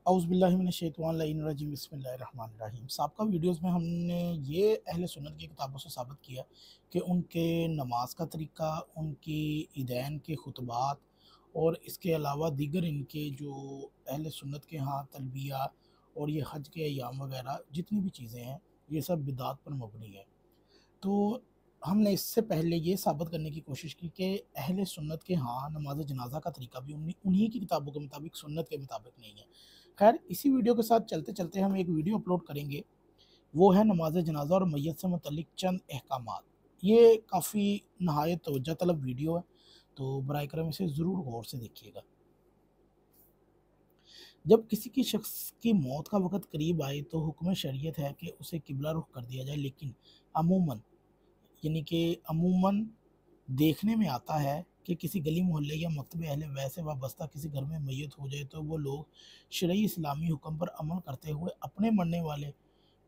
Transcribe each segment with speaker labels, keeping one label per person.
Speaker 1: औज़ुबिल्लाहि बिस्मिल्लाहिर्रहमानिर्रहीम। साबका वीडियोज़ में हमने ये अहले सुन्नत की किताबों से साबित किया कि उनके नमाज का तरीका, उनकी ईदैन के खुतबात और इसके अलावा दीगर इनके जो अहले सुन्नत के यहाँ तलबिया और ये हज के अय्याम वगैरह जितनी भी चीज़ें हैं, ये सब बिदात पर मबनी है। तो हमने इससे पहले ये साबित करने की कोशिश की कि अहले सुन्नत के यहाँ नमाज जनाज़ा का तरीका भी उन्हीं की किताबों के मुताबिक, सुन्नत के मुताबिक नहीं है। खैर, इसी वीडियो के साथ चलते चलते हम एक वीडियो अपलोड करेंगे, वो है नमाज जनाज़ा और मैयत से मुतल्लिक चंद अहकामात। ये काफ़ी नहायत तवज्जो तलब वीडियो है, तो बराए करम इसे ज़रूर गौर से देखिएगा। जब किसी की शख्स की मौत का वक़्त करीब आए तो हुक्म शरीयत है कि उसे किबला रुख कर दिया जाए, लेकिन अमूमन यानी कि अमूमन देखने में आता है कि किसी गली मोहल्ले या मकतब अहले वैस से वाबस्ता किसी घर में मैयत हो जाए तो वो लोग शरई इस्लामी हुक्म पर अमल करते हुए अपने मरने वाले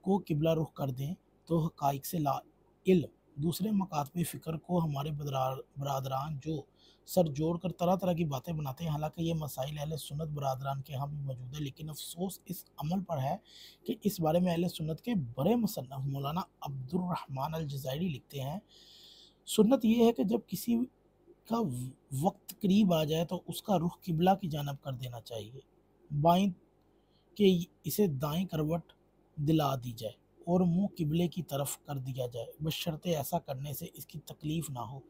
Speaker 1: को किबला रुख कर दें, तो हक़ाइक़ से ला इल्म दूसरे मकातब फ़िक्र को हमारे बरादरान जो सर जोड़ कर तरह तरह की बातें बनाते हैं। हालांकि ये मसाइल अहले सुन्नत बरादरान के यहाँ भी मौजूद है, लेकिन अफसोस इस अमल पर है कि इस बारे में अहले सुन्नत के बड़े मुसन्नफ़ मौलाना अब्दुर्रहमान अल जज़ायरी लिखते हैं, सुन्नत ये है कि जब किसी का वक्त करीब आ जाए तो उसका रुख किबला की जानब कर देना चाहिए, बाएं कि इसे दाएं करवट दिला दी जाए और मुंह किबले की तरफ कर दिया जाए, बशर्ते ऐसा करने से इसकी तकलीफ़ ना हो।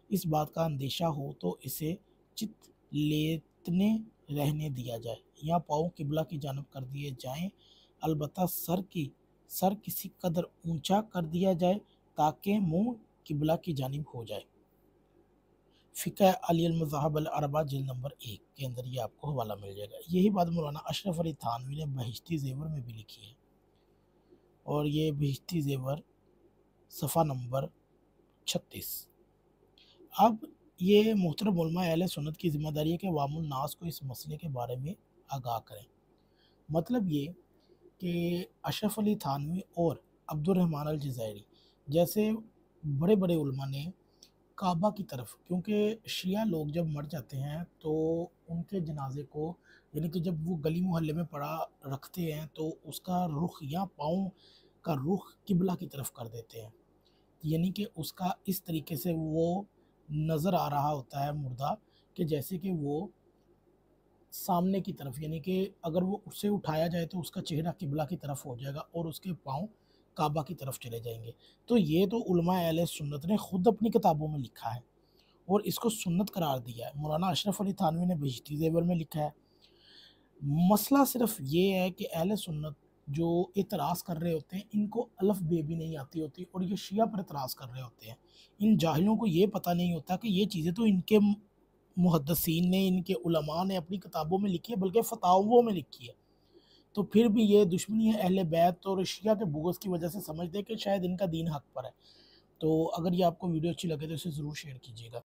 Speaker 1: इस बात का अंदेशा हो तो इसे चित लेटने रहने दिया जाए या पाँव किबला की जानब कर दिए जाएं, अलबत्ता सर किसी कदर ऊंचा कर दिया जाए ताकि मुंह किबला की जानिब हो जाए। फ़िक़्ह अली अल-मज़ाहिब अल-अर्बा जिल्द नंबर 1 के अंदर ये आपको हवाला मिल जाएगा। यही बात मौलाना अशरफ अली थानवी ने बहिश्ती ज़ेवर में भी लिखी है, और ये बहिश्ती ज़ेवर सफ़ा नंबर 36। अब ये मोहतरम उलमा अहले सुन्नत की ज़िम्मेदारी है कि अवामुल नास को इस मसले के बारे में आगाह करें। मतलब ये कि अशरफ अली थानवी और अब्दुर्रहमान अल जज़ायरी जैसे बड़े बड़े उलमा ने काबा की तरफ, क्योंकि शिया लोग जब मर जाते हैं तो उनके जनाजे को यानी कि जब वो गली मोहल्ले में पड़ा रखते हैं तो उसका रुख या पाँव का रुख किबला की तरफ कर देते हैं, यानी कि उसका इस तरीके से वो नज़र आ रहा होता है मुर्दा, कि जैसे कि वो सामने की तरफ, यानी कि अगर वो उसे उठाया जाए तो उसका चेहरा किबला की तरफ हो जाएगा और उसके पाँव काबा की तरफ चले जाएंगे। तो ये तो उलमा अहले सुन्नत ने खुद अपनी किताबों में लिखा है और इसको सुन्नत करार दिया है। मौलाना अशरफ अली थानवी ने बहिश्ती ज़ेवर में लिखा है। मसला सिर्फ ये है कि अहले सुन्नत जो इतराज़ कर रहे होते हैं, इनको अलफ़ बे भी नहीं आती होती और ये शिया पर इतराज़ कर रहे होते हैं। इन जाहिलों को ये पता नहीं होता कि ये चीज़ें तो इनके मुहद्दिसीन ने, इनके उलमा ने अपनी किताबों में लिखी है, बल्कि फ़तावों में लिखी है। तो फिर भी ये दुश्मनी है अहले बैत और शिया के बुग़्ज़ की वजह से समझते हैं कि शायद इनका दीन हक़ पर है। तो अगर ये आपको वीडियो अच्छी लगे तो इसे ज़रूर शेयर कीजिएगा।